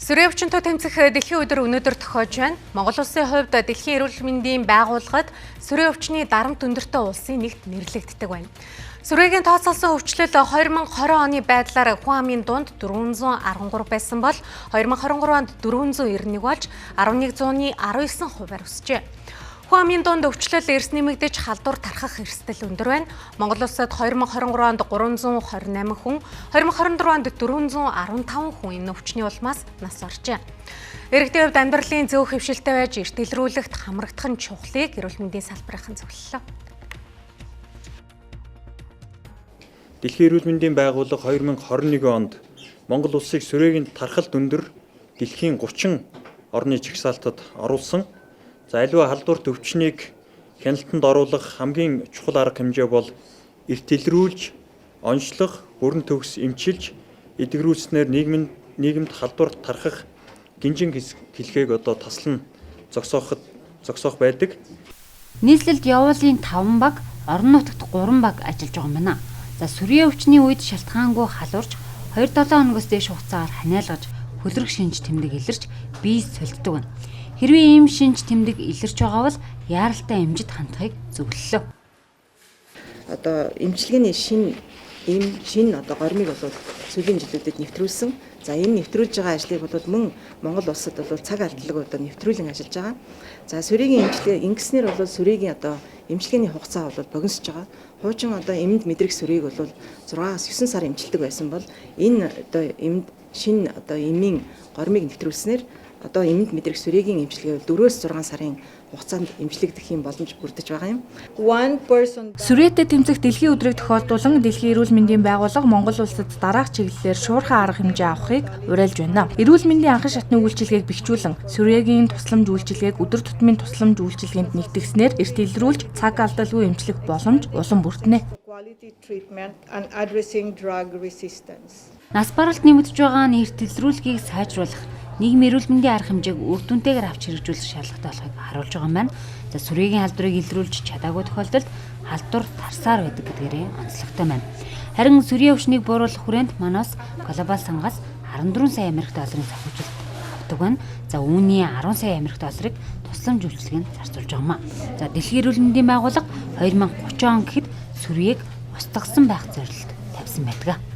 Сүрээ өвчнөд тэмцэх дэлхийн өдөр өнөөдөр тохиож байна. Монгол улсын хувьд дэлхийн эрүүл мэндийн байгууллагад сүрээ өвчний дарамт өндөртэй улсын нэгт нэрлэгддэг байна. Сүрээгийн тооцоолсон өвчлөл 2020 оны байдлаар хүн амын дунд 413 байсан бол 2023 онд 491 болж 1119%-аар өсжээ. Хүн амын дунд өвчлөл эрс нэмэгдэж халдвар тархах эрсдэл өндөр байна. Монгол улсад 2023 онд 328 хүн, 2024 онд 415 хүн энэ өвчний улмаас нас оржээ. Иргэдийн хувьд амьдралын зөв хэвшилтэй байж эрт илрүүлэхт хамрагдах нь чухлыг эрүүл мэндийн салбарынхан зөвлөлөө. Дэлхийн эрүүл мэндийн байгууллага 2021 онд Монгол улсыг сүрээгийн тархалт өндөр дэлхийн 30 орны жагсаалтад оруулсан. За аливаа халдварт өвчнийг хяналтанд оруулах хамгийн чухал арга хэмжээ бол эрт илрүүлж, онцлох, бүрэн төгс эмчилж, эдгэрүүлснээр нийгэмд халдвар тархах гинжин хэлхээг таслан зогсоох байдаг. Нийслэлд явуулын 5 баг, орон нутагт 3 баг ажиллаж байгаа юм байна. За сүрээ өвчний үед шалтгаангүй халуурч 2-7 хоногоос дээш хугацаагаар ханиалгаж, хөлрөх шинж тэмдэг илэрч бие солиддог байна. Хэрвээ ийм шинж тэмдэг илэрч байгаа бол яаралтай эмчит хандахыг зөвлөлөө. Эмчилгээний шин гормыг сүүлийн жилүүдэд нэвтрүүлсэн. За энэ нэвтрүүлж байгаа ажлыг мөн Монгол улсад цаг алдлаг нэвтрүүлэн ажиллаж байгаа. За сүрээгийн эмчилгээ ингэснээр сүрээгийн эмчилгээний хугацаа богиносж байгаа. Хуучин эмэнд мэдрэх сүрээг 6-9 сар эмчилдэг байсан бол энэ шин эмийн гормыг нэвтрүүлснээр эмэнд мэдрэх сүрээгийн эмчилгээ 4-6 сарын хугацаанд эмчлэгдэх юм боломж бүрдэж байгаа юм. Сүрээтэй тэмцэх дэлхийн өдрийг тохиолдуулан Дэлхийн эрүүл мэндийн байгууллага Монгол улсад дараах чиглэлээр шуурхай арга хэмжээ авахыг уриалж байна. Эрүүл мэндийн анхан шатны үйлчилгээг бэхжүүлэн сүрээгийн тусламж үйлчилгээг өдөр тутмын тусламж үйлчилгээнд нэгтгэснээр эрт илрүүлж цаг алдалгүй эмчлэх боломж улам бүрдэнэ. Нас баралт нэмэгдэж байгаа нь эрт илрүүлгийг сайжруулах, нийгмийн эрүүл мэндийн арга хэмжээг үр дүнтэйгээр авч хэрэгжүүлэх шаардлагатай болохыг харуулж байгаа юм байна. За сүрээгийн халдварыг илрүүлж чадаагүй тохиолдолд халдвар тарсаар байдаг гэдгээрээ онцлогтой байна. Харин сүрээ өвчнийг бууруулах хүрээнд Маноос глобал сангаас 14 сая Америк долларын санхүүжилт авдаг байна. За үүний 10 сая Америк долларыг тусламж үйлчилгээнд зарцуулж байгаа юм. За Дэлхийн эрүүл мэндийн байгууллага 2030 он гэхэд сүрээг устгасан байх зорилт тавьсан байдаг.